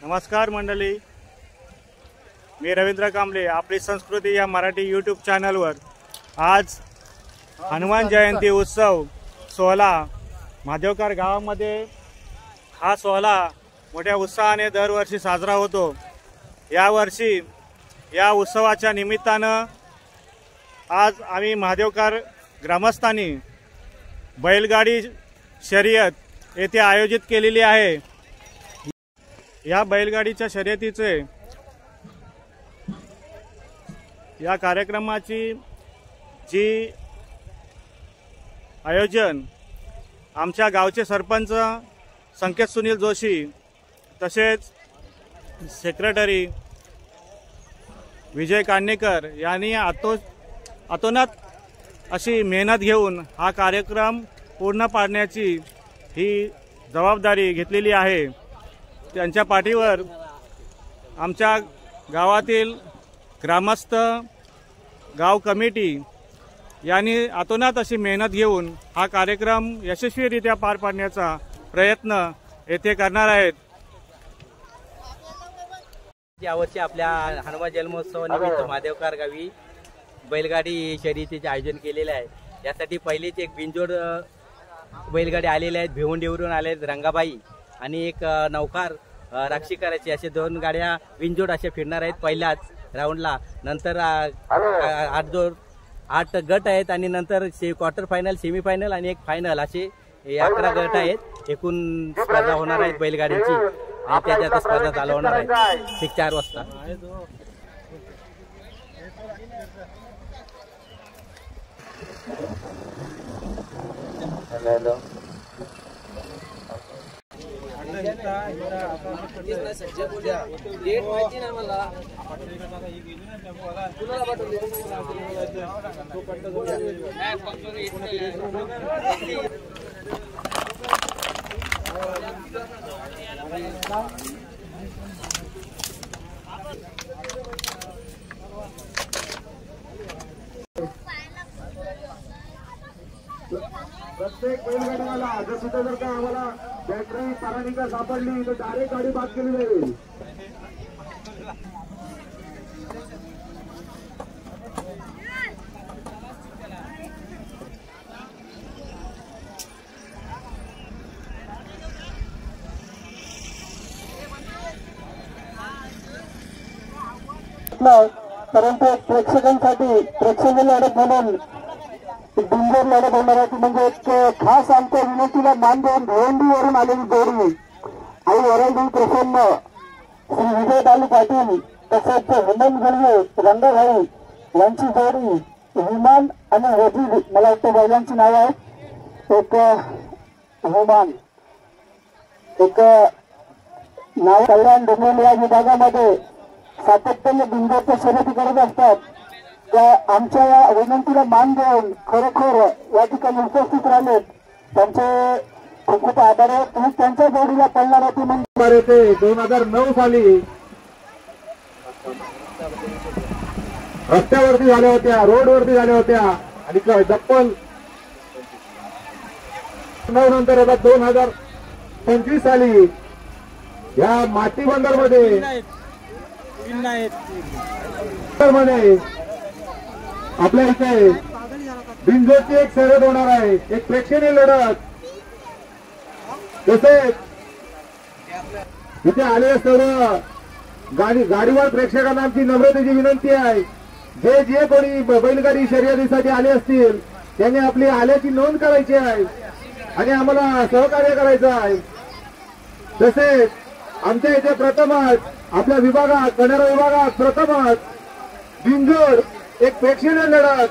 नमस्कार मंडळी, मी रवींद्र कांबळे. आपली संस्कृती या मराठी यूट्यूब चॅनलवर आज हनुमान जयंती उत्सव सोहळा महादेवकर गावामध्ये हा सोहळा मोठ्या उत्साहाने दरवर्षी साजरा होतो. यावर्षी या उत्सवाच्या निमित्तानं आज आम्ही महादेवकर ग्रामस्थांनी बैलगाडी शर्यत येथे आयोजित केलेली आहे. या बैलगाडीच्या शर्यतीचे या कार्यक्रमाची जी आयोजन आमच्या गावचे सरपंच संकेत सुनील जोशी तसेच सेक्रेटरी विजय कान्हेकर यांनी अतोनात अशी मेहनत घेऊन हा कार्यक्रम पूर्ण पाडण्याची ही जबाबदारी घेतलेली आहे. त्यांच्या पाठीवर आमच्या गावातील ग्रामस्थ, गाव कमिटी यांनी अतोनात अशी मेहनत घेऊन हा कार्यक्रम यशस्वीरित्या पार पाडण्याचा प्रयत्न येथे करणार आहेत. यावर्षी आपल्या हनुमान जन्मोत्सवानिमित्त महादेवकर गावी बैलगाडी शर्यतीचे आयोजन केलेले आहे. यासाठी पहिलेच एक बिनजोड बैलगाडी आलेले आहेत. भिवंडीवरून आले आहेत रंगाबाई आणि एक नौकार राक्षीकराची, असे दोन गाड्या बिनजोड असे फिरणार आहेत पहिल्याच राऊंडला. नंतर 8 गट आहेत आणि नंतर क्वार्टर फायनल, सेमी फायनल आणि एक फायनल असे 11 गट आहेत. एकूण स्पर्धा होणार आहेत बैलगाडीची आणि त्याच्यात स्पर्धा चालू होणार आहे ठीक 4 वाजता. प्रत्येक बैलगाडीवाला जर का आम्हाला बॅटरी पारानिका सापडली तर डायरेक्ट गाडी बाद केली जाईल. परंतु प्रेक्षकांसाठी प्रेक्षणीय लढत म्हणून बिंजोर लढत होणार आहे. म्हणजे एक खास आमच्या विनंतीला मान देऊन भिवंडीवरून आलेली जोडी आई वरळी प्रसन्न, श्री विजय डाली पाटील तसेच हेमंत गलवे, रंगाभाई यांची जोडी विमान आणि वजीर, मला वाटतं बैलांची नाव आहेत. एक विमान, एक नाव कल्याण डोंबिवली या विभागामध्ये सातत्याने बिंजोरच्या शर्यती करत असतात. त्या आमच्या या विनंतीला मान देऊन खरोखर या ठिकाणी उपस्थित राहिलेत त्यांचे खूप खूप आभार आहे. तुम्ही त्यांच्या जोडीला पळणारा ती म्हणजे 2009 साली रस्त्यावरती झाल्या होत्या, रोडवरती झाल्या होत्या आणि दप्पल नंतर आता 2025 साली या माती बंदर मध्ये आपल्या इथे बिनजोडची एक शर्यत होणार आहे, एक प्रेक्षणीय लढत. तसेच इथे आलेले सर्व गाडीवर प्रेक्षकांना आमची नम्रतेची विनंती आहे. जे कोणी बैलगाडी शर्यतीसाठी आले असतील त्यांनी आपली आल्याची नोंद करायची आहे आणि आम्हाला सहकार्य करायचं आहे. तसेच आमच्या इथे प्रथमच आपल्या विभागात, कन्नड विभागात प्रथमच बिनजोड एक प्रेक्षणीय लढत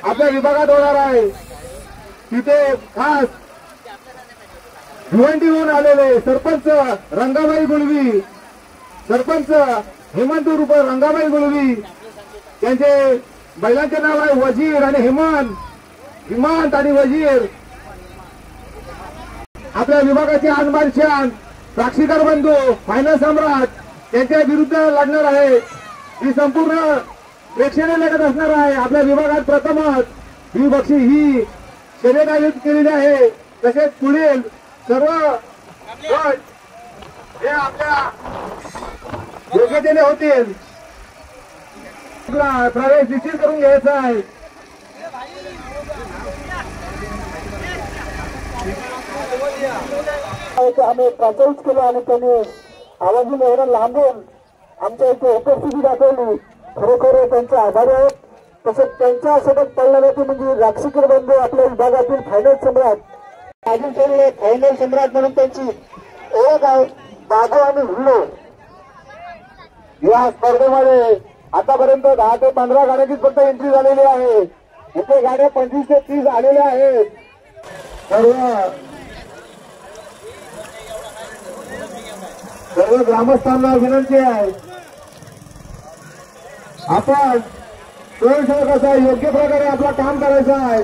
आपल्या विभागात होणार आहे. तिथे खास भिवंडीहून आलेले सरपंच रंगाबाई गुळवी, सरपंच हेमंत उर्फ रंगाबाई गुळवी, त्यांचे बैलांचे नाव आहे वजीर आणि हेमंत आणि वजीर. आपल्या विभागाचे आनबान शान साक्षीदार बंधू, फायनल सम्राट त्यांच्या विरुद्ध लढणार आहे. ही संपूर्ण प्रेक्षणीय लढत असणार आहे. आपल्या विभागात प्रथमच ही शर्यत आयोजित केलेली आहे. तसेच पुढील सर्व हे आपल्या योग्यतेने होतील. प्रवेश निश्चित करून घ्यायचा आहे. आम्ही प्रचारित केलं आणि त्यांनी आवाजून एवढं लांबून आमच्या इथे उपस्थिती दाखवली. खरोखर त्यांचे आभारी आहेत. तसंच त्यांच्या सोबत पडलेले ते म्हणजे राक्षीकर बंधू आपल्या विभागातील फायनल सम्राट अजून फायनल सम्राट म्हणून त्यांची ओळख आहे. बाबू आणि हिरो या स्पर्धेमध्ये आतापर्यंत 10 ते 15 गाड्यांचीच फक्त एंट्री झालेली आहे. इथे गाड्या 25 ते 30 आलेल्या आहेत. सर्व ग्रामस्थांना विनंती आहे आपण स्वयंसेवकाचा योग्य प्रकारे आपला काम करायचं आहे.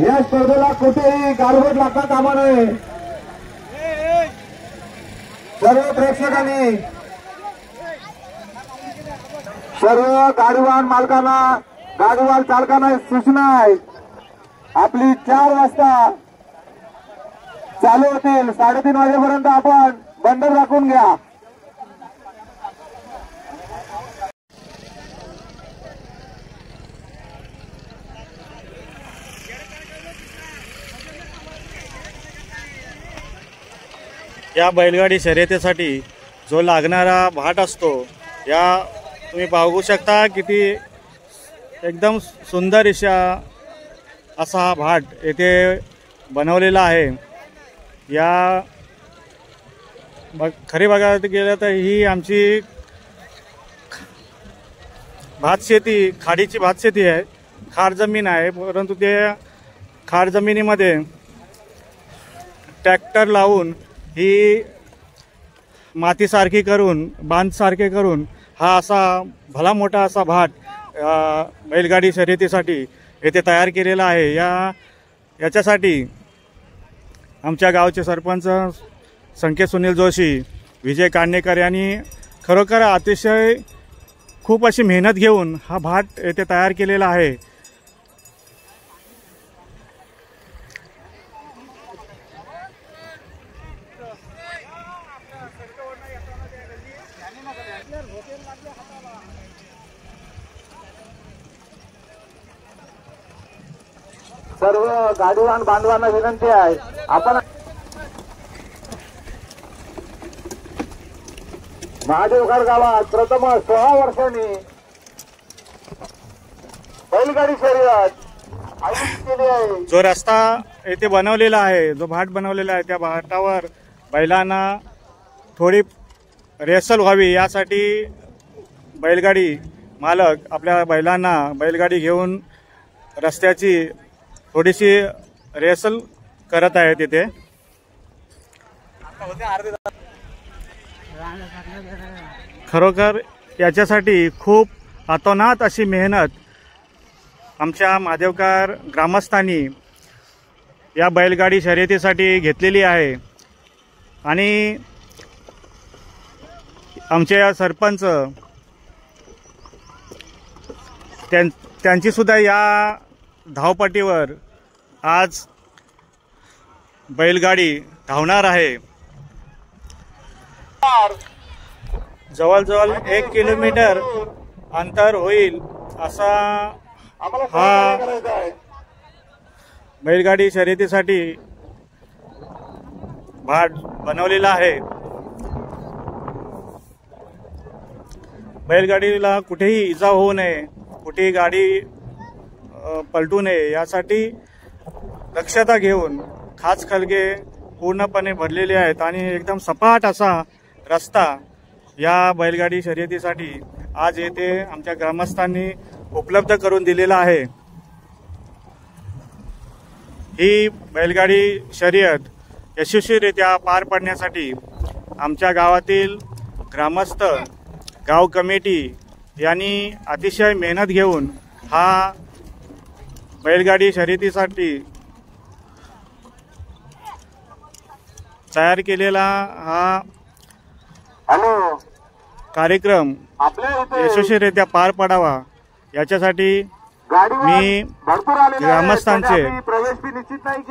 या स्पर्धेला कुठेही गारबोट लागता कामा नये. सर्व प्रेक्षकांनी सर्व गाडीवान मालकांना गाडीवान चालकांना सूचना आहे. आपली 4 वाजता चालू होतील. 3:30 वाजेपर्यंत आपण बंद राखून घ्या. या बैलगाडी शर्यतीसाठी जो लागणारा भाट असतो या तुम्ही पाहू शकता किती एकदम सुंदर असा हा भाट येथे बनवलेला आहे. या खरी बघायला गेलं तर ही आमची भातशेती खाडीची भातशेती आहे. खार जमीन आहे परंतु ते खार जमिनीमध्ये ट्रॅक्टर लावून ही मातीसारखी करून बांधसारखे करून हा असा भला मोठा असा भाट बैलगाडी शर्यतीसाठी येथे तयार केलेला आहे. याच्यासाठी आमच्या गावचे सरपंच संकेत सुनील जोशी, विजय काणेकर यांनी खरोखर अतिशय खूप अशी मेहनत घेऊन हा भाट येथे तयार केलेला आहे. सर्व गाडीवान बांधवांना विनंती आहे आपण महादेवघर गावात प्रथम 16 वर्षांनी बैलगाडी शर्यत आयोजित केली आहे. जो रस्ता येथे बनवलेला आहे, जो भाट बनवलेला आहे, त्या भाटावर बैलांना थोडी रेसल व्हावी यासाठी बैलगाडी मालक आपल्या बैलांना बैलगाडी घेऊन रस्त्याची थोडीशी रेसल करत आहे तिथे. खरोखर याच्यासाठी खूप अतोनात अशी मेहनत आमच्या महादेवकर ग्रामस्थांनी या बैलगाडी शर्यतीसाठी घेतलेली आहे. आणि आमचे सरपंच त्यांची सुद्धा या धावपट्टीवर आज बैलगाडी धावणार आहे. जवळजवळ 1 किलोमीटर अंतर होईल असा हा बैलगाडी शर्यतीसाठी भाट बनवलेला आहे. बैलगाडीला कुठेही इजा होऊ नये, कुठेही गाडी पलटू नये यासाठी दक्षता घेऊन खाच खलगे पूर्णपणे भरलेले आहेत आणि एकदम सपाट असा रस्ता या बैलगाडी शर्यतीसाठी आज येथे आमच्या ग्रामस्थांनी उपलब्ध करून दिलेला आहे. ही बैलगाडी शर्यत यशस्वीरित्या पार पाडण्यासाठी आमच्या गावातील ग्रामस्थ, गाव कमिटी यांनी अतिशय मेहनत घेऊन हा बैलगाडी शर्यतीसाठी तयार केलेला हा कार्यक्रम यशस्वीरित्या पार पडावा याच्यासाठी मी ग्रामस्थांचे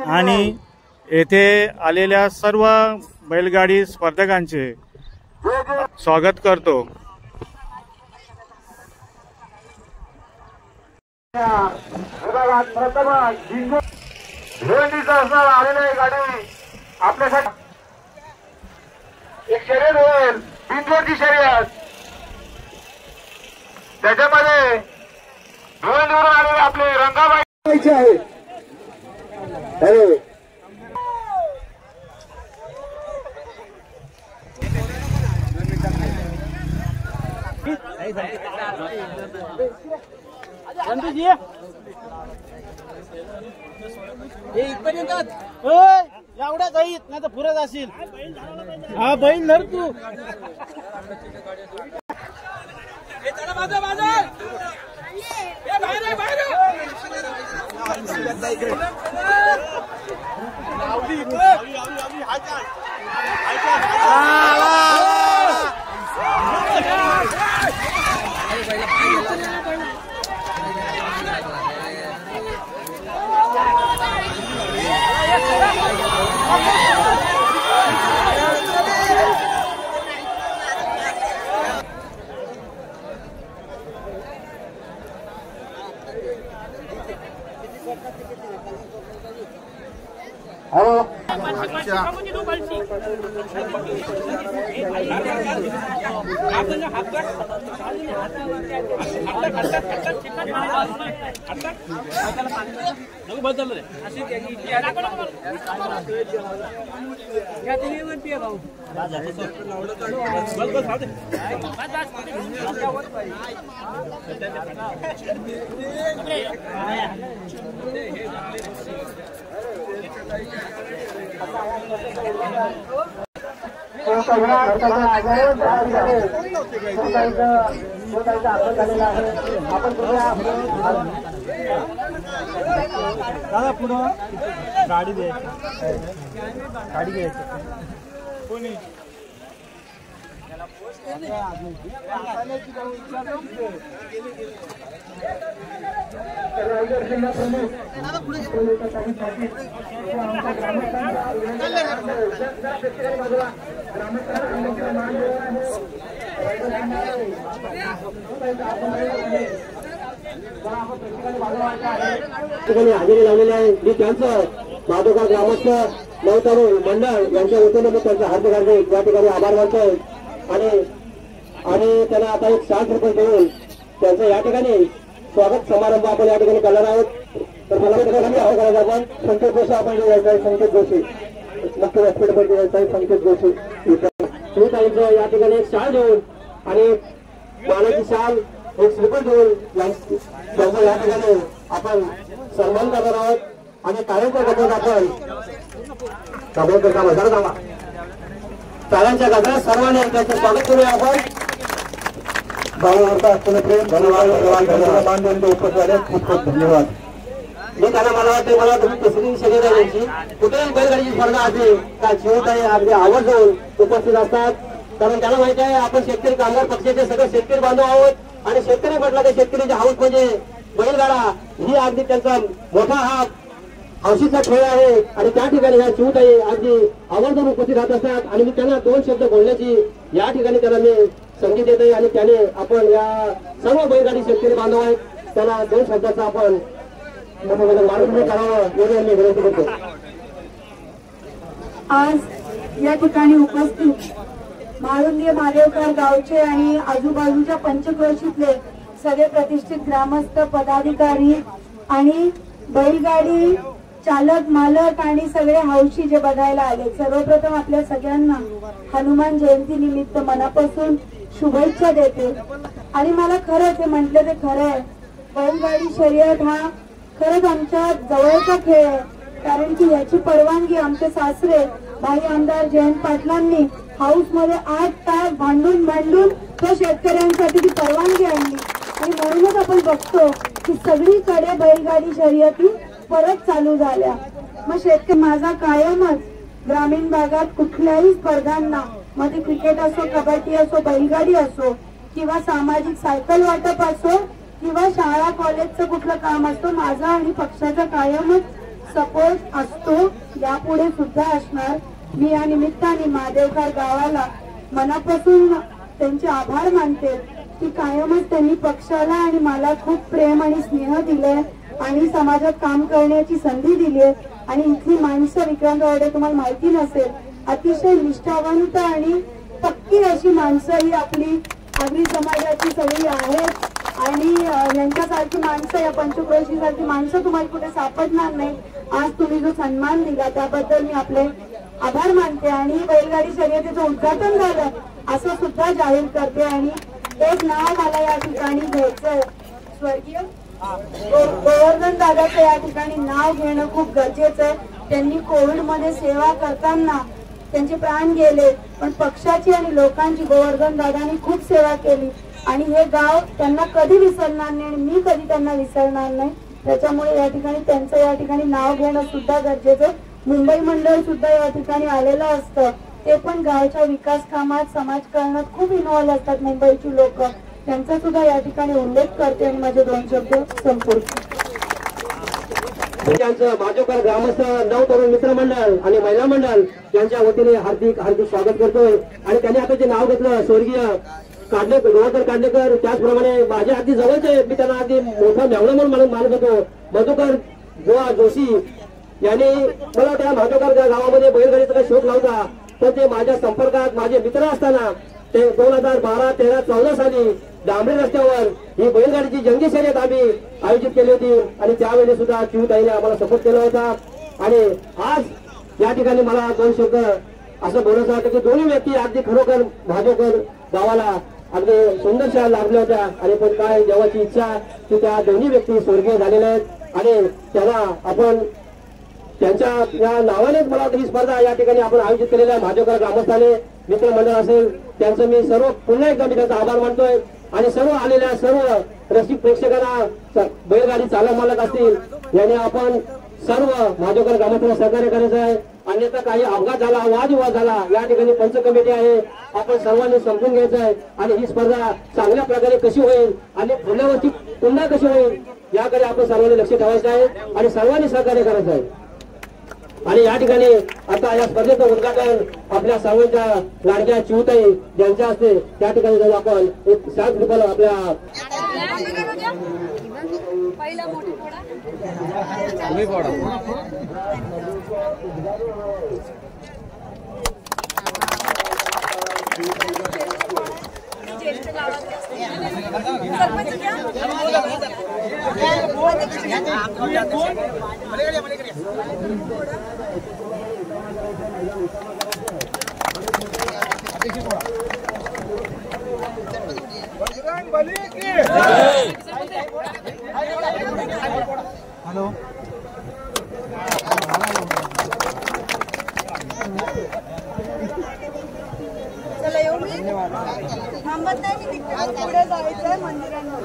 आणि येथे आलेल्या सर्व बैलगाडी स्पर्धकांचे स्वागत करतो। विभागात प्रथम भिवंडीचा असणार आलेली गाडी आपल्यासाठी एक शर्यत होईल, बिंजोरची शर्यत। त्याच्यामध्ये भिवंडीवरून आलेले आपले रंगाबाई आहे। एवढा जाईत नाही तर पुरत असेल। हा बैल धर तू। दादा पुढं गाडी द्यायची, गाडी घ्यायची कोणी हजेरी लावलेली आहे। मी त्यांचं माधवगाव ग्रामस्थ नवतरुण मंडळ यांच्या वतीने मी त्यांचं हार्दिक या ठिकाणी आभार मानतोय आणि त्यांना आता एक 60 रुपये देऊन त्यांचं या ठिकाणी स्वागत समारंभ आपण या ठिकाणी करणार आहोत। तर मला त्याच्यासाठी आवाज करायचा आपण संकेत जोशी आपण द्यायचा आहे, संकेत जोशी मुख्य व्यासपीठावर द्यायचा आहे, संकेत जोशी तुम्ही त्यांचं या ठिकाणी एक शाल देऊन आणि मानाची शाल एक श्रीफळ देऊन त्यांचा या ठिकाणी आपण सन्मान करणार आहोत आणि टाळ्यांच्या गजरात आपण टाळ्यांच्या गजरात सर्वांनी त्यांचं स्वागत करूया आपण। धन्यवाद। मी त्यांना मला वाटतं मला तुम्ही तिसरी शर्यत आहे यांची कुठेही बैलगाडीची स्पर्धा असली का शिवताई अगदी आवर्जून उपस्थित असतात, कारण त्यांना माहिती आहे आपण शेतकरी कामगार पक्षाचे सगळे शेतकरी बांधव आहोत आणि शेतकरी म्हटलं तर शेतकऱ्याची हाऊस म्हणजे बैलगाडा ही अगदी त्यांचा मोठा हा हौशीचा खेळ आहे आणि त्या ठिकाणी ह्या शिवताई अगदी आवर्जून उपस्थित राहत असतात आणि मी त्यांना 2 शब्द बोलण्याची या ठिकाणी त्यांना मी संधी देत आहे आणि त्याने आपण या सर्व बैलगाडी शेतकरी बांधव आहेत त्याला 2 शब्दाचा आपण मार्गदर्शन करावं एवढी मी विनंती करतो। आज या ठिकाणी उपस्थित म्हाळुंगे मादेवकर गावचे आणि आजूबाजूच्या पंचक्रोशीतले सगळे प्रतिष्ठित ग्रामस्थ पदाधिकारी आणि बैलगाडी चालक मालक आणि सगळे हौशी जे बघायला आले, सर्वप्रथम आपल्या सगळ्यांना हनुमान जयंती निमित्त मनापासून शुभेच्छा देते। आणि मला खरंच हे म्हटलं ते खरं आहे, बैलगाडी शर्यत हा खरंच आमच्या जवळचा खेळ आहे, कारण की याची परवानगी आमचे सासरे भाई आमदार जयंत पाटलांनी हाऊस मध्ये 8 तास भांडून तो शेतकऱ्यांसाठी ती परवानगी आणली आणि म्हणूनच आपण बघतो की सगळीकडे बैलगाडी शर्यती परत चालू झाल्या। मग शेतकरी माझा कायमच ग्रामीण भागात कुठल्याही स्पर्धांना, मग ते क्रिकेट असो, कबड्डी असो, बैलगाडी असो किंवा सामाजिक सायकल वाटप असो किंवा शाळा कॉलेजचं कुठलं काम असतो, माझा आणि पक्षाचा कायमच सपोर्ट असतो, यापुढे सुद्धा असणार। मी या निमित्ताने मादेवकर गावाला मनापासून त्यांचे आभार मानते की कायमच त्यांनी पक्षाला आणि मला खूप प्रेम आणि स्नेह दिले आणि समाजात काम करण्याची संधी दिली आहे। आणि इथली माणसं विक्रांत गावडे तुम्हाला माहिती नसेल, अतिशय निष्ठावंत आणि पक्की अशी माणसं ही आपली आगरी समाजाची सगळी आहेत आणि यांच्यासारखी माणसं, या पंचक्रोशी सारखी माणसं तुम्हाला कुठे सापडणार नाही। आज तुम्ही जो सन्मान दिला त्याबद्दल मी आपले आभार मानते आणि बैलगाडी शर्यतीचं उद्घाटन झालं असं सुद्धा जाहीर करते। आणि एक नाव मला या ठिकाणी घ्यायचंय, स्वर्गीय गोवर्धन दादाचं या ठिकाणी नाव घेणं खूप गरजेचं आहे। त्यांनी कोविडमध्ये सेवा करताना त्यांचे प्राण गेले, पण पक्षाची आणि लोकांची गोवर्धन दादांनी खूप सेवा केली आणि हे गाव त्यांना कधी विसरणार नाही आणि मी कधी त्यांना विसरणार नाही। त्याच्यामुळे या ठिकाणी त्यांचं या ठिकाणी नाव घेणं सुद्धा गरजेचं। मुंबई मंडळ सुद्धा या ठिकाणी आलेलं असतं, ते पण गावच्या विकास कामात समाजकारणात खूप इन्व्हॉल्व असतात मुंबईची लोक, त्यांचा सुद्धा या ठिकाणी उल्लेख करते आणि माझे 2 शब्द संपवते। त्यांचं भाजपकर ग्रामस्थ नव तरुण मित्र मंडळ आणि महिला मंडळ यांच्या वतीने हार्दिक हार्दिक स्वागत करतोय। आणि त्यांनी आता जे नाव घेतलं स्वर्गीय गोवर्धन कांडेकर, त्याचप्रमाणे माझ्या अगदी जवळचे, मी त्यांना अगदी मोठा मेवणा म्हणून मानत होतो, मधुकर गोवा जोशी यांनी मला त्या भाजपकर गावामध्ये बैलगाडीचा काही शोध नव्हता, पण ते माझ्या संपर्कात माझे मित्र असताना ते 2012, 13, 14 साली डांबरे रस्त्यावर ही बैलगाडीची जंगी शर्यत आम्ही आयोजित केली होती आणि त्यावेळी सुद्धा चिवताईने आम्हाला सपोर्ट केला होता। आणि आज या ठिकाणी मला 2 शब्द असं बोलायचं वाटतं की दोन्ही व्यक्ती अगदी खरोखर भाजपकर गावाला अगदी सुंदरशा लागल्या होत्या आणि पण काय देवाची इच्छा की त्या दोन्ही व्यक्ती स्वर्गीय झालेल्या आहेत आणि त्यांना आपण त्यांच्या या नावानेच मला वाटतं ही स्पर्धा या ठिकाणी आपण आयोजित केलेल्या भाजपकर ग्रामस्थाने मित्रमंडळ असेल त्यांचं मी सर्व पुन्हा एकदा मी त्यांचा आभार मानतोय। आणि सर्व आलेल्या सर्व रसिक प्रेक्षकांना, बैलगाडी चालक मालक असतील यांनी आपण सर्व भाजपकर ग्रामस्थांना सहकार्य करायचं आहे, अन्यथा काही अपघात झाला, वादविवाद झाला, या ठिकाणी पंच कमिटी आहे, आपण सर्वांनी समजून घ्यायचं आहे आणि ही स्पर्धा चांगल्या प्रकारे कशी होईल आणि पुढल्या वर्षी पुन्हा कशी होईल याकडे आपण सर्वांनी लक्ष ठेवायचं आहे आणि सर्वांनी सहकार्य करायचं आहे। आणि या ठिकाणी आता या स्पर्धेचं उद्घाटन आपल्या सर्वांच्या लाडक्या चिवताई यांच्या हस्ते त्या ठिकाणी जाऊन आपण एक 7 रुपयाला आपल्या हॅलो चला येऊ मी थांबत नाही, मी तिकडे पुढे जायचंय मंदिरांवर।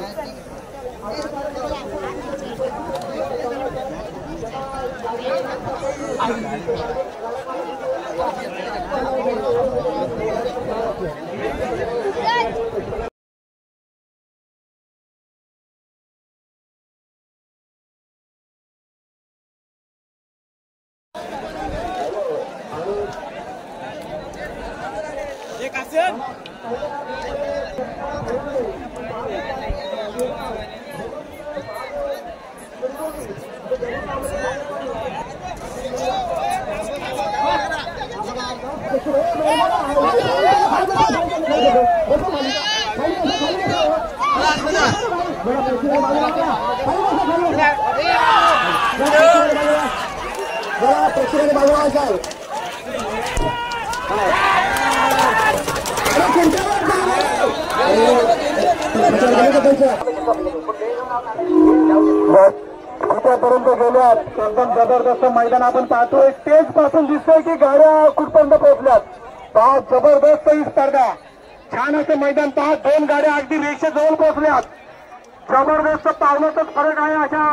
तिथपर्यंत गेल्यात एकदम जबरदस्त मैदान आपण पाहतोय, स्टेज पासून दिसतंय की गाड्या कुठपर्यंत पोहोचल्यात। पहा जबरदस्त ही स्पर्धा, छान असं मैदान पहा, 2 गाड्या अगदी रेषेजवळ पोहोचल्यात, जबरदस्त पावलाचाच फरक आहे अशा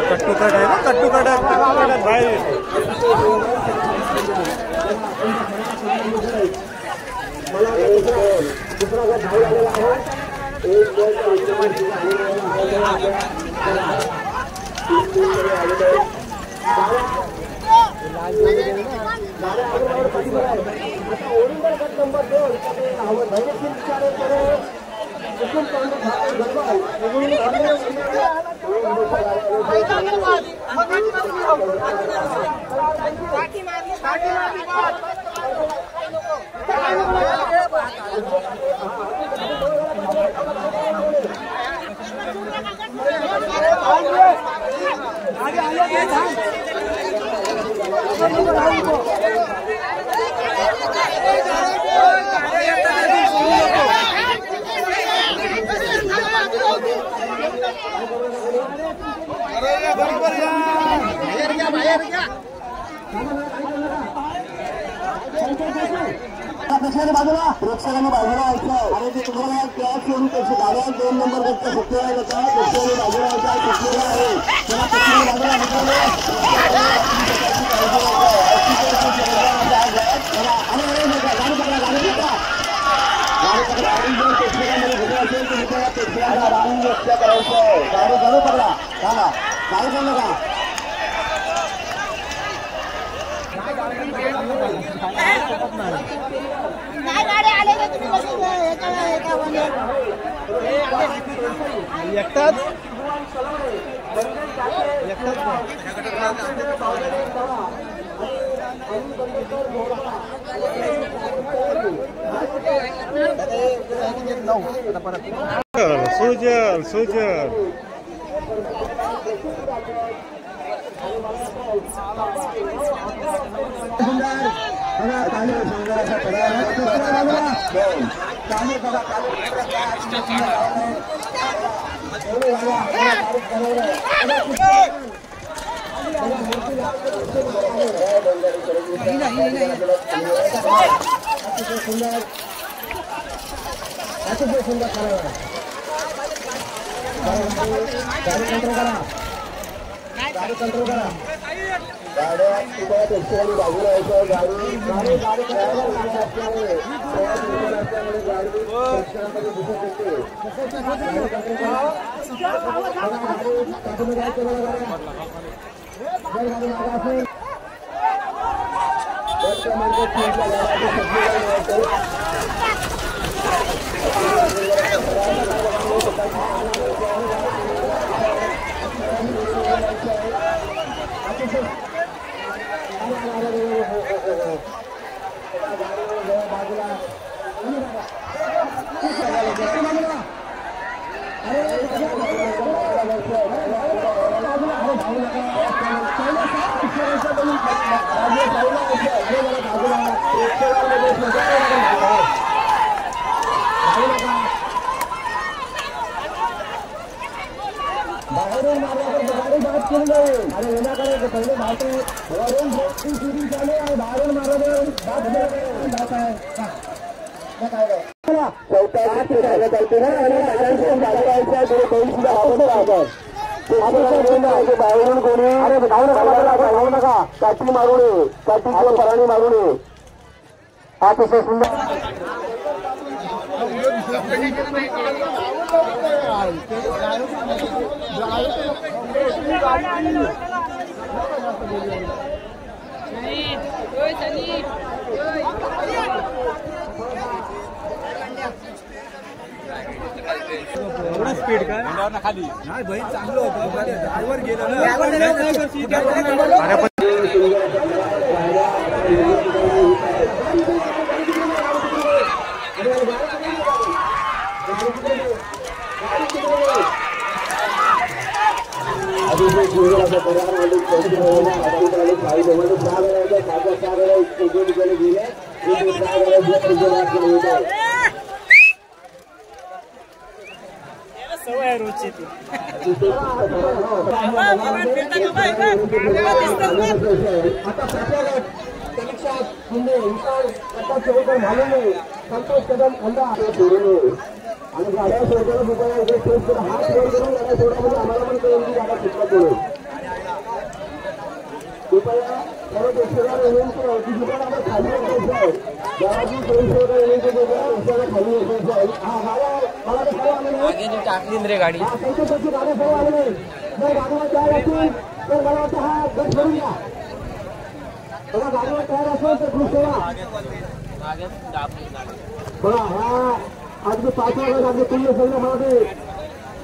कट्टुकट आहे ना, कट्टुकट बाहेर बाजूला प्रेक्षकांनी बाजूला ऐकलं. अरे ते तुम्हाला कॅश येऊन त्याची गाड्या 2 नंबर गटच्या सुट्टीला जातात. प्रेक्षकांनी बाजूला ऐकलं सुट्टीला आहे त्याला प्रेक्षकांनी बाजूला ऐकलं. सुजल सुजल बाहेरून कोणी धावू नका काठी मारू नये काठी किंवा पराणी मारू नये अतिशय सुंदर स्पीड का खाली नाही भाई चांगलं होतं ड्रायव्हर गेलं सवय रोजची ती संतोष कदम खंडा आणि गाड्या सोडताना दुकाना हात वर करून गाड्या सोडामध्ये आम्हाला पण कळून की गाड्या सुटला करून कृपया सर्व प्रेक्षकांना विनंती आहे की दुकान आता खाली असायचं आहे गावाची सोयीसुविधा विनंती खाली असायचं आहे हा गाड्या मला तर सर्व आले नाही टाकली रे गाडी संतोषाची गाड्या सर्व आले नाही जर गाडीवर तयार असेल तर मला वाटतं हा गट सोडून घ्या बघा गाडीवर तयार असेल तर खुश ठेवा बघा हा आज 5 वाजता आज पुण्य सैन्य मध्ये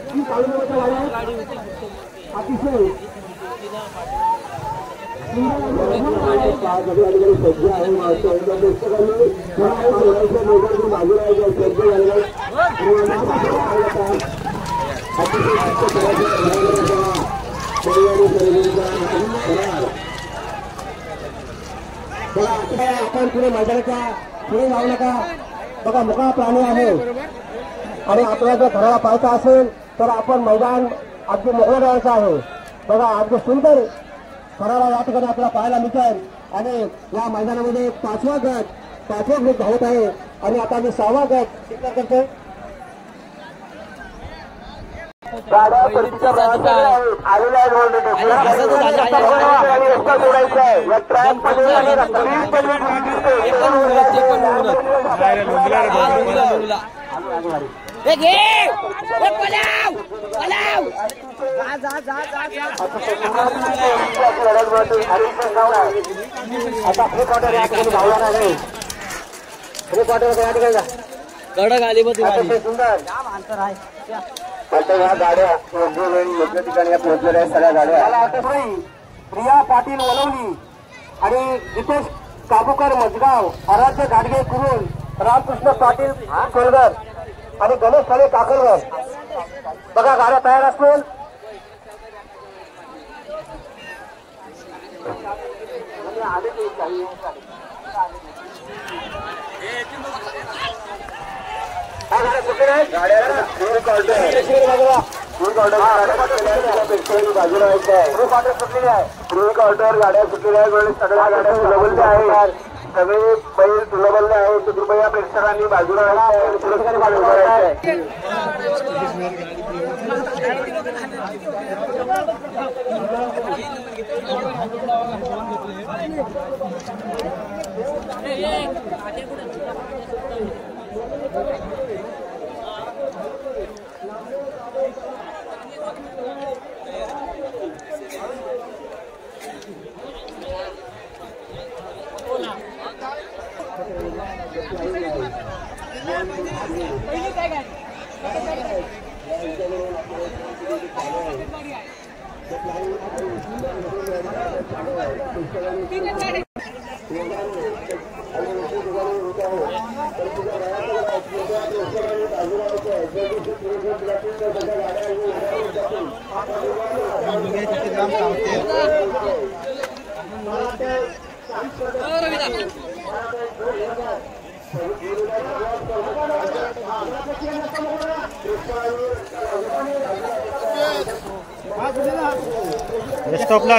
की काळूच्या गाड्या अतिशय सज्ज आहे आपण पुढे मैदानाच्या पुढे जाऊ नका बघा मोकळा प्राणी आहे आणि आपल्याला जर घराला पाहायचा असेल तर आपण मैदान अगदी मोकळं करायचं आहे बघा अगदी सुंदर घराला या ठिकाणी आपल्याला पाहायला मिळेल आणि या मैदानामध्ये 5वा गट धावत आहे आणि आता मी 6वा गट डिक्लेअर करतो गाड्या परतीच्या प्रवासाला आलेल्या आहेत रस्ता जोडायचा आहे या ट्रॅकमध्ये आता फ्री क्वार्टर या ठिकाणी धावणार आहे फ्री क्वार्टर या ठिकाणी कडक आली सुंदर आता ह्या गाड्या योग्य ठिकाणी पोहोचलेल्या आहेत सगळ्या गाड्या प्रिया पाटील वलवली आणि जितेश काबूकर मजगाव आराध्य घाटगे कुरुल रामकृष्ण पाटील कोलगर आणि गणेश साळे काकलवर बघा गाड्या तयार असतील बाजूला गाड्या सुटलेल्या आहेत सगळ्या गाड्या सुलभल्या आहेत सगळे बैल सुलभले आहेत कृपया प्रेक्षकांनी बाजूला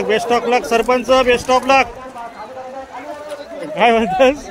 best of luck sarpanch best of luck काय म्हणतोस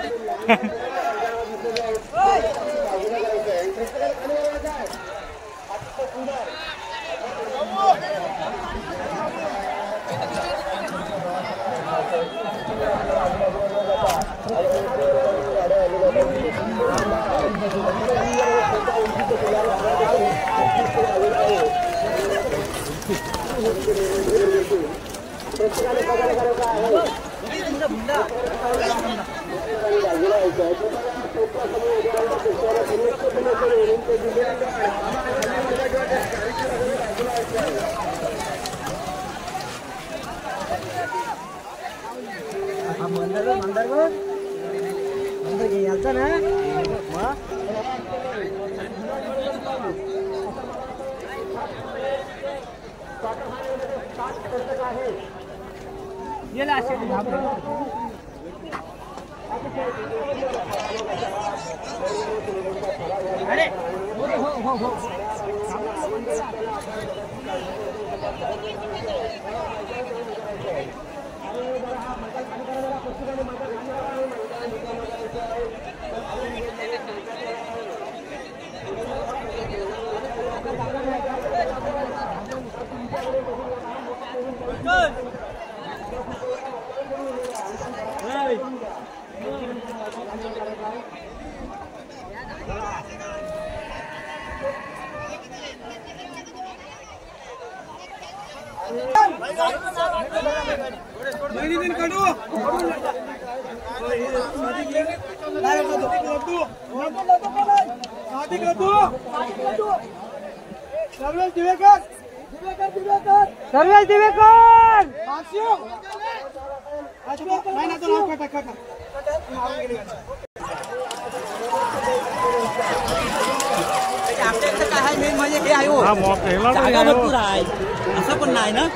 असं पण नाही ना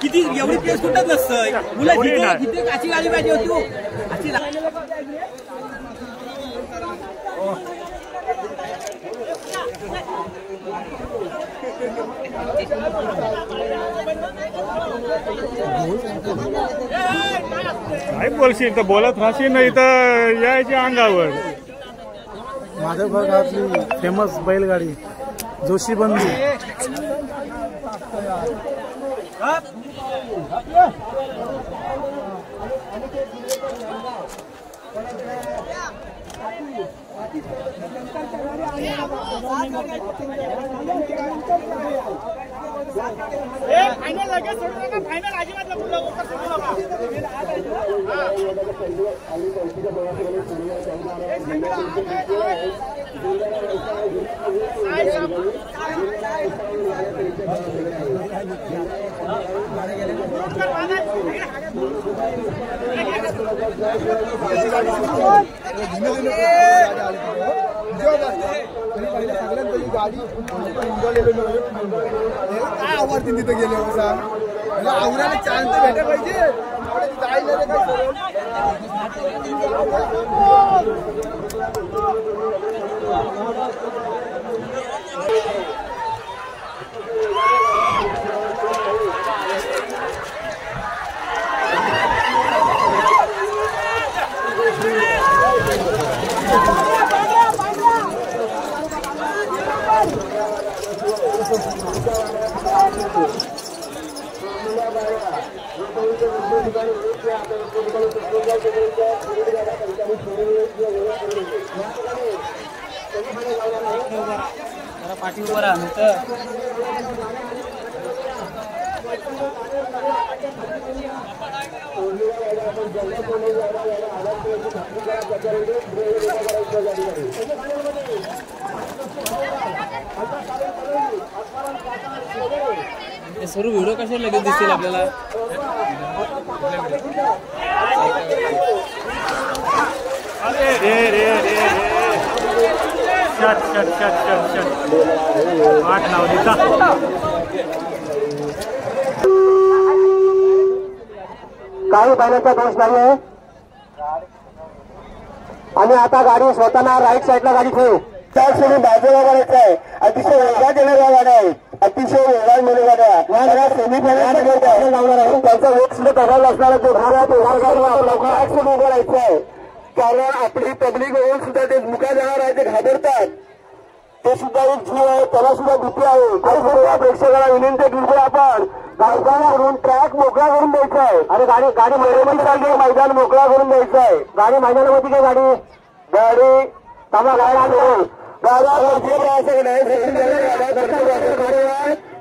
किती एवढी प्लेस कुठंच नसतं मुलं जिथे अशी गाडी पाहिजे होती अशी काय बोलशील तर बोलत राहशील नाही तर यायची अंगावर. माधवगाव गावातली फेमस बैलगाडी जोशीबंधू फायनल लगेच सोडू नका. फायनल अजिबात नको सगळ्यात पहिली गाडी काय आवडते तिथे गेले आवरायला चान्स भेटा पाहिजे. पाठी उभं राहा सर्व व्हिडिओ कशा लगेच दिसतील आपल्याला. काही बैलांचा दोष नाहीये आणि आता गाडी स्वतःला राईट साईडला गाडी ठेवू. त्या सोडून बाजूला गाड्याचं आहे. अतिशय वेगात येणाऱ्या गाड्या आहेत. अतिशय वेगात मिळून गाड्या सेमीफायनल लावणार आहे. त्यांचा वेग सुद्धा करायला असणारा जो भाग आहे तो लवकर सुद्धा उभं राहायचं आहे. कारण आपली पब्लिक होऊन सुद्धा ते मुका जाणार आहे. ते घाबरतात. ते सुद्धा एक जीव आहे. त्याला सुद्धा भीती आहे. काही सर्व प्रेक्षकांना विनंती केली आपण गाडीकडून ट्रॅक मोकळा करून द्यायचा आहे. अरे गाडी मैदान मोकळा करून द्यायचं आहे. गाडी मैदानामध्ये काय गाडी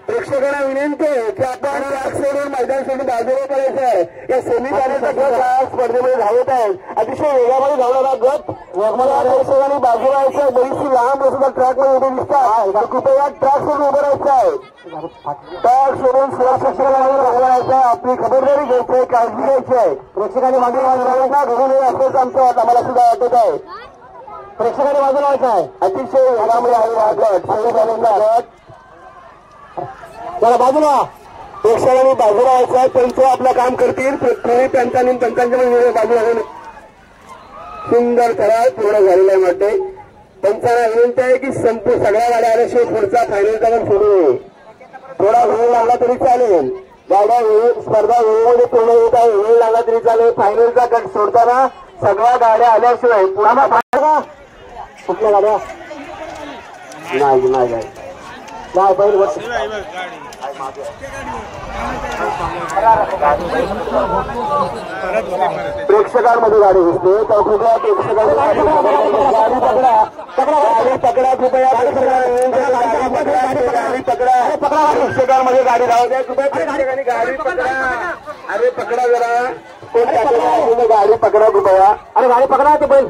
प्रेक्षकांना विनंती आहे की आपण ट्रॅक सोडून मैदान सोडून बाजूला करायचं आहे. या सेमी फायनलच्या स्पर्धेमध्ये धावत आहेत. अतिशय वेगामध्ये धावणारा गट प्रेक्षकांनी बाजूला यायचं आहे. बरीचशी लहान सुद्धा ट्रॅक मध्ये उभे दिसतात. कृपया ट्रॅक सोडून उभं राहायचं आहे. ट्रॅक सोडून सुरक्षित आपली खबरदारी घ्यायची आहे, काळजी घ्यायची आहे. प्रेक्षकांनी मागे बाजूला घडू नये असंच आमचं आम्हाला सुद्धा वाटत आहे. प्रेक्षकांनी बाजूला व्हायचं आहे. अतिशय वेगामध्ये आहे हा गट सेमी फायनलचा गट. चला बाजूला प्रेक्षकांनी बाजूला व्हायचं आहे. पंच आपलं काम करतील. पंचांच्या बाजूला होऊन सुंदर ठराव पूर्ण झालेला आहे. वाटते पंचांना विनंती आहे की सगळ्या गाड्या आल्याशिवाय पुढचा फायनलचा गट सोडू नये. थोडा वेळ लागला तरी चालेल. गाड्या स्पर्धा वेळेमध्ये पूर्ण येत आहे. वेळ लागला तरी चालेल. फायनलचा गट सोडताना सगळ्या गाड्या आल्याशिवाय पुन्हा कुठल्या गाड्या नाही प्रेक्षकांमध्ये गाडी घुसते तर कृपया प्रेक्षकांची गाडी पकडा कृपया पकडा प्रेक्षकांमध्ये गाडी धावत आहे. कृपया प्रेक्षकांनी गाडी पकडा. अरे पकडा जरा गाडी पकडा कृपया. अरे गाडी पकडा ते बैल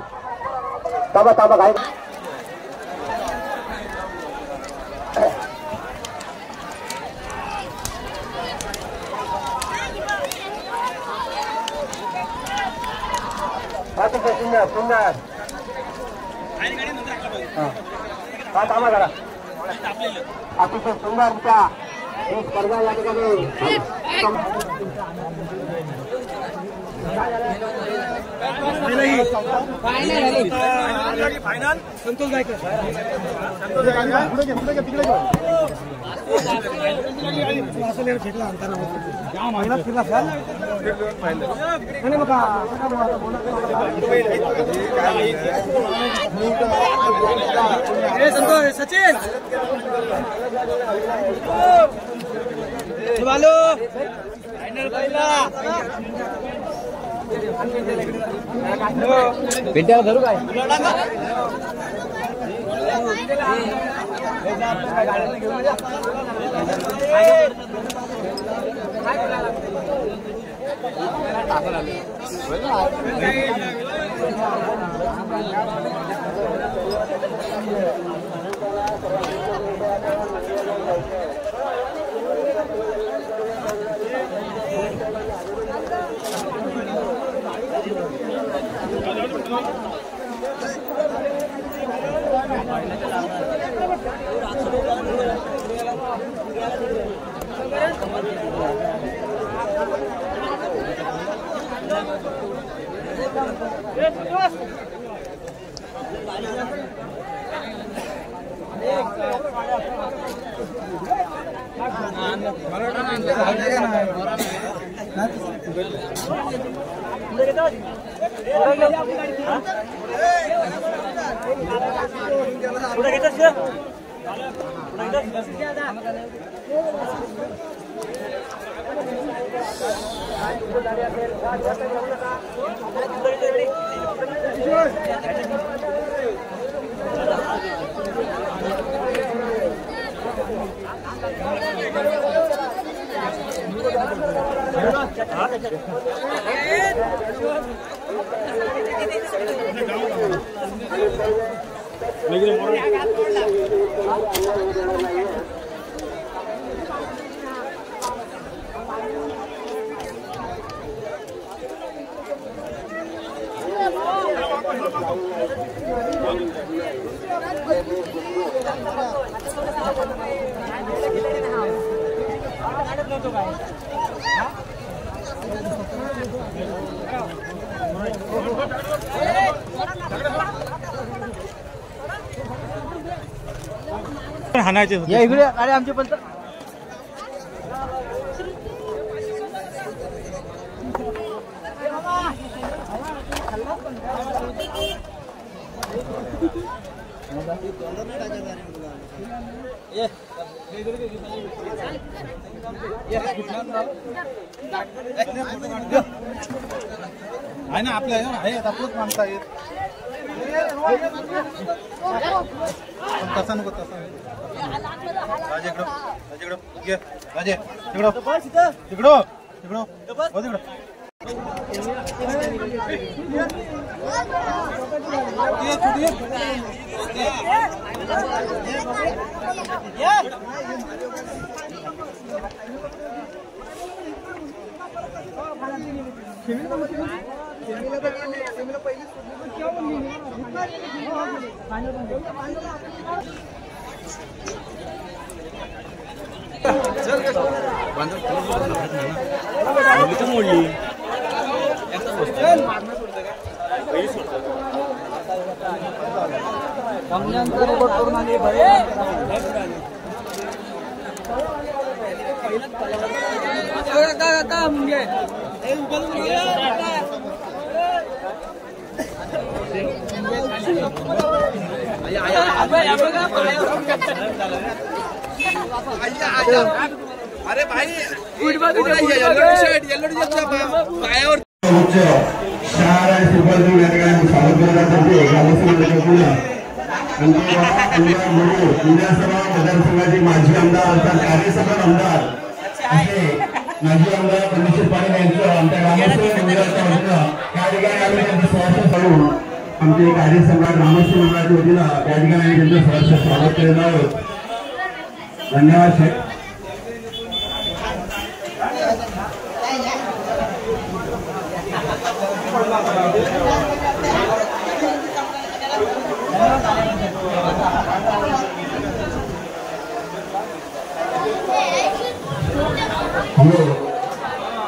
ताबा गाडी सुंदर थांबा जरा. अतिशय सुंदर ही स्पर्धा या ठिकाणी फायनल संतोष गायकर फेकला अंतरा फिरला संतोष सचिन फायनल पिंट्याला धरू काय हाणायचे या इकडे. अरे आमचे पण ये आहे ना आपल्या आपलंच माणसं आहेत तसा नको तसा राजे इकडं राजे इकडं तिकडं अरे भाई पायावर शहर आणि सुपरदूर या ठिकाणी स्वागत केलं जाते विधानसभा मतदारसंघाचे माजी आमदार अर्थात कार्यसभा आमदार असे माजी आमदार निश्चित पाटील यांचं आमच्या ग्रामस्थ मंडळाच्या वतीनं या ठिकाणी आम्ही त्यांचं सहर्ष करून आमचे कार्यसभा ग्रामस्थ मंडळाच्या वतीनं या ठिकाणी आम्ही त्यांचं सहर्ष स्वागत केलेलं आहोत. धन्यवाद शेख.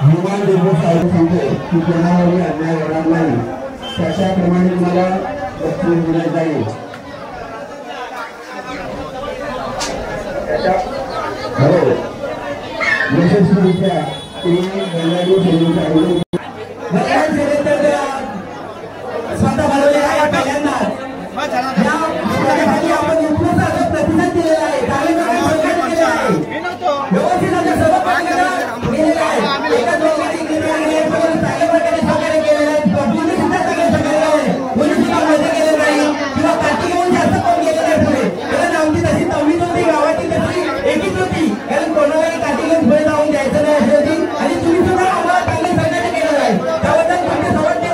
हनुमान देवपूर साहेब सांगतो की कोणावरही अन्याय होणार नाही त्याच्याप्रमाणे तुम्हाला बक्षीस दिले जाईल. यशस्वीरित्या तिने बैलगाडी शर्यतीचे आयोजन स्वतः बनवलेला आहे. पहिल्यांदाच आपण उत्कृष्ट असं प्रतिसाद दिलेला आहे. व्यवस्थित आमच्या सर्व पाठीला गेलेला आहे. एका दोघांनी चांगल्या प्रकारे सहकार्य केलेलं आहे. पब्लिकने सुद्धा चांगलं सहकार्य आहे. कोणी सुद्धा मजा केलेलं नाही किंवा पाठी घेऊन जास्त कोण गेलेलं आहे पुढे. कारण आमची तशी तवलीच होती, गावाची तशी एकीच होती. कारण कोणालाही काठी घेऊन पुढे जाऊन द्यायचं नाही अशी होती. आणि तुम्ही सुद्धा आम्हाला चांगले सहकार्य केलेलं आहे. त्याबद्दल तुमचे सर्वांचे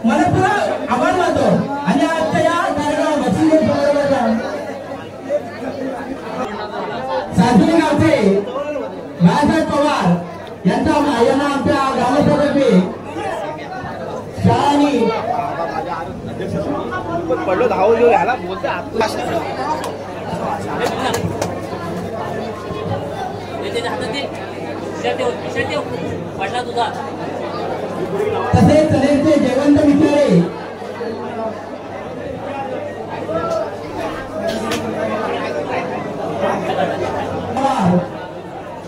मनपूर्वक आभार मानतो. आणि आजच्या या कार्यक्रमात सासरी गावचे बाळासाहेब पवार यांना आमच्या ग्रामस्थातर्फे शाळांनी पडलो धाव जो ह्याला बोलते तसेच चलेचे जयवंत विचारे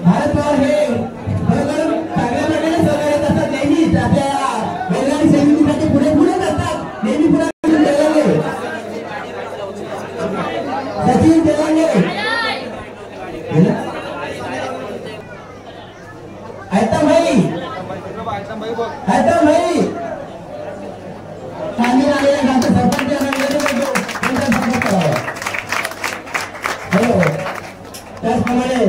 भारत पवार हे बरोबर चांगल्या प्रकारे सहकार्य करतात. नेहमीच आपल्या बैलगाडी शर्यतीसाठी पुढे करतात. नेहमी पुढे सचिन तेलंगे सांगली आलेल्या गावचे सरपंच हॅलो. त्याचप्रमाणे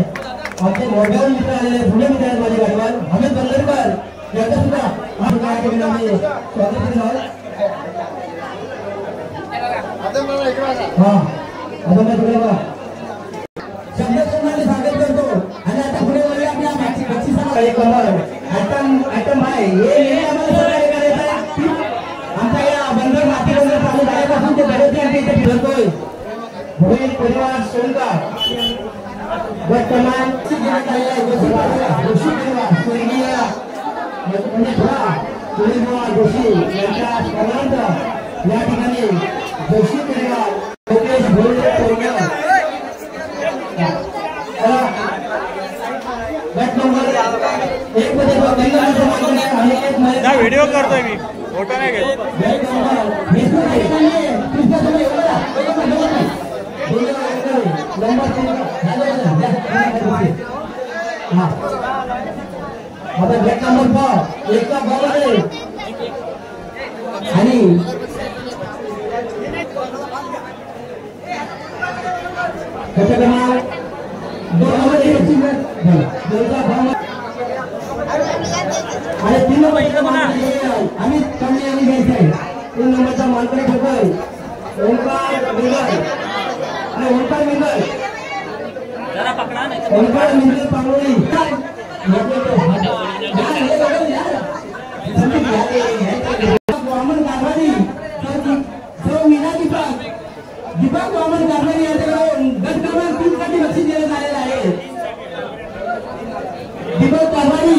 आमचे मोठ्या मित्र आलेले पुणे मित्र आहेत माझ्या गाडीवर अमित बल्लरकर यांचा सुद्धा स्वागत केलं शब्दसन्मानाने स्वागत करतो. आणि आता पुढे वळूया आपल्या बक्षिसाला आयटम आहे हे आम्हाला सहकार्य करायचं आहे. आमच्या या बंदर माती बंदर चालू झाल्यापासून ते बरेच आमच्या इथे फिरतोय. पुढे परिवार सोनकर वर्तमान जोशी परिवार स्वर्गीय जोशी यांच्या स्मरणार्थ या ठिकाणी जोशी परिवार लोकेश भोळे गट नंबर 1 मध्ये व्हिडिओ करतोय मी, फोटो नाही घेत. नंबर 3 गट नंबर 6 एका बॉलमध्ये आणि गट क्रमांक 2 मध्ये आणि 3 नंबरचा आम्ही कमी आणि घ्यायचे 3 नंबरचा मानकरी ठोकल ओंकार मिंगल आणि ओंकार मिंगल पांगोळी वामन कारभारी मीना दीपक वामन कारभारी यांच्याकडून गट क्रमांक 3 साठी बक्षीस देण्यात आलेलं आहे. दीपक कारभारी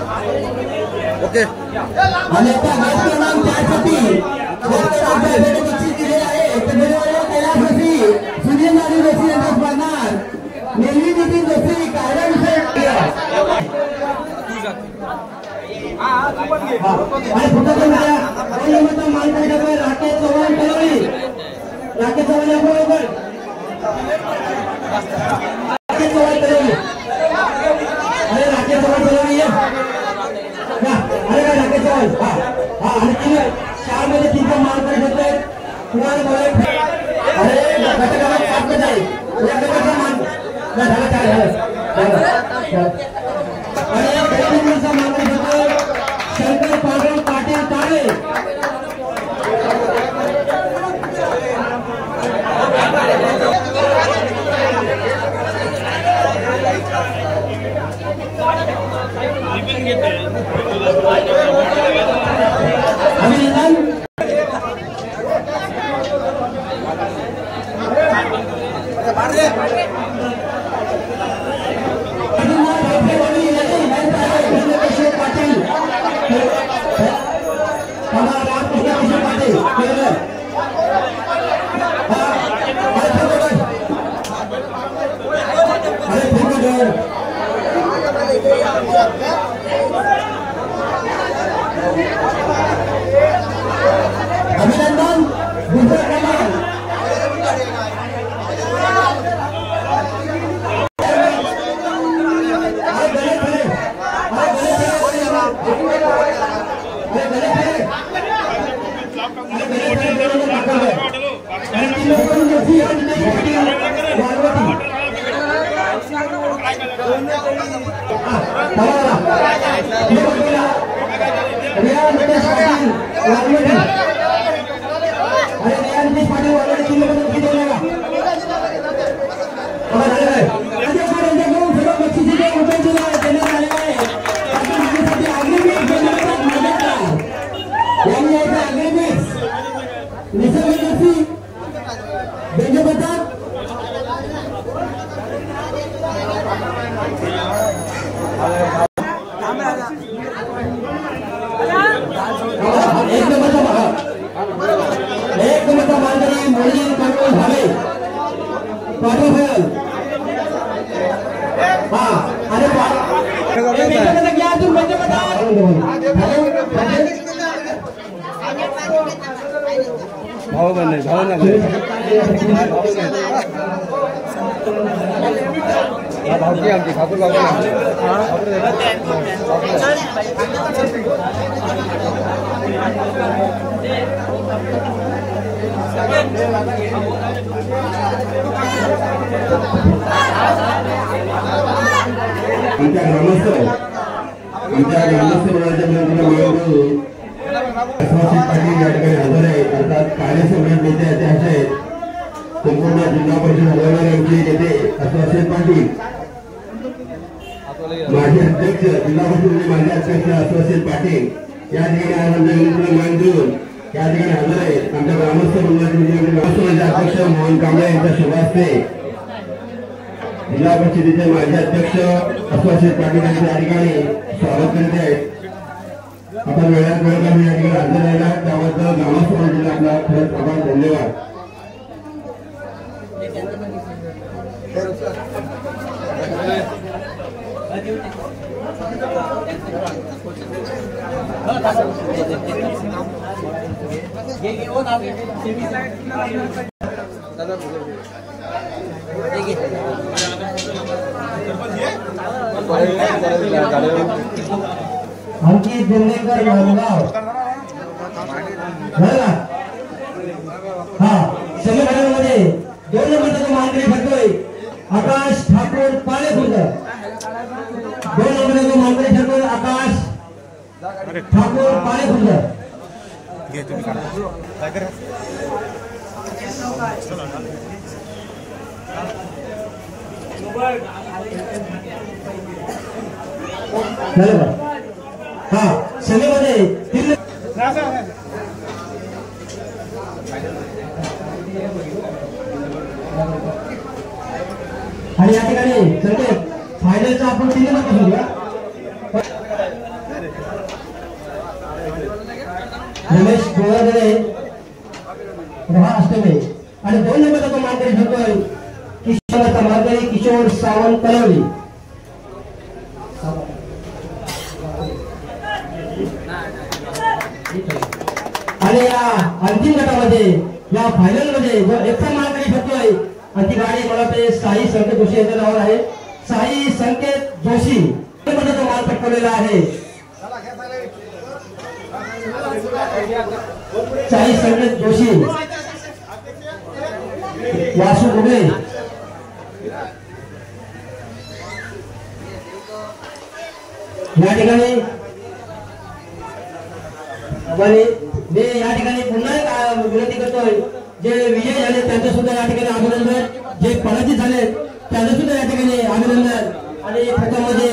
ओके आणि आता गट क्रमांक 4 साठी बक्षीस दिलेलं आहे. कैलास जोशी सुनील नारी जोशी यांचा स्पर्धार नेहमी नितीन जोशी कारण राकेश चव्हाण कलवली राकेश चव्हाण याबरोबर राकेश चव्हाण कलवली अरे राकेश चव्हाण कलवली अरे राकेश चव्हाण हा आणि 4 मध्ये 3 मान करत होते कुमार बोले अरे गट क्रमांक 7 मध्ये आहे या गटाचा मान झाला 4 आणि गटाचा मान करत होते शंकर पांडुरंग पाटील ताळे अभिनंदन अभिनंदन दुसरा क्रमांक भाव पण नाही भाव नाही भावकी आमची ठाकूर बाबा आमच्या ग्रामस्थ पाटील या ठिकाणी हजर आहे. अर्थात कार्यसम्राट नेते असे आहेत संपूर्ण जिल्हा परिषद हलवणारे आमचे नेते अस्वासित पाटील, माजी अध्यक्ष जिल्हा परिषदेचे माजी अध्यक्ष अस्वासित पाटील या ठिकाणी आज आमच्या विनंतीला मान देऊन या ठिकाणी हजर आहेत. आमच्या ग्रामस्थ मंडळाचे अध्यक्ष मोहन कांबळे यांच्या शुभ हस्ते जिल्हा परिषदेचे माजी अध्यक्ष अस्वासित पाटील यांचे या ठिकाणी स्वागत करीत आहेत. आपण वेळात वेळ काढून या ठिकाणी हजर राहिला त्याबद्दल ग्रामस्थ मंडळाला आपला खरंच आभार, धन्यवाद. अंकित बोर्डेकर मालगाव हा सेमीफायनलमध्ये 2 नंबरचा मानकरी ठरतोय आकाश ठाकूर पालेखुर्द. 2 नंबरचा मानकरी ठरतोय आकाश ठाकूर पालेखुर्द. हा सेमीमध्ये 3 आणि या ठिकाणी चलते फायनलचा आपण 3 नंबर घेऊया. रमेश गोवागरे रहा अष्टमे आणि 2 नंबरचा मानकरी ठरतोय किशोरचा मानकरी किशोर सावंत तलवली. आणि या अंतिम गटामध्ये या फायनल मध्ये जो एकचा मानकरी ठरतोय आणि ती गाडी मला ते साई संकेत जोशी यांच्या नावावर आहे. साई संकेत जोशी तो माल पटकवलेला आहे. साई संकेत जोशी वासू डुबे या ठिकाणी मी या ठिकाणी पुन्हा एक विनंती करतोय जे विजय झाले त्यांचं सुद्धा या ठिकाणी अभिनंदन, जे पराजित झाले त्यांचं सुद्धा या ठिकाणी अभिनंदन. आणि प्रथममध्ये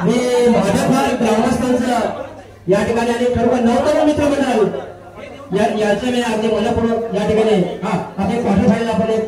मी माझ्या ग्रामस्थांचं या ठिकाणी आणि सर्व नवतरुण मित्रमंडळ याचे मी अगदी मनपूर्वक या ठिकाणी आपले क्वार्टर फायनल आपण एक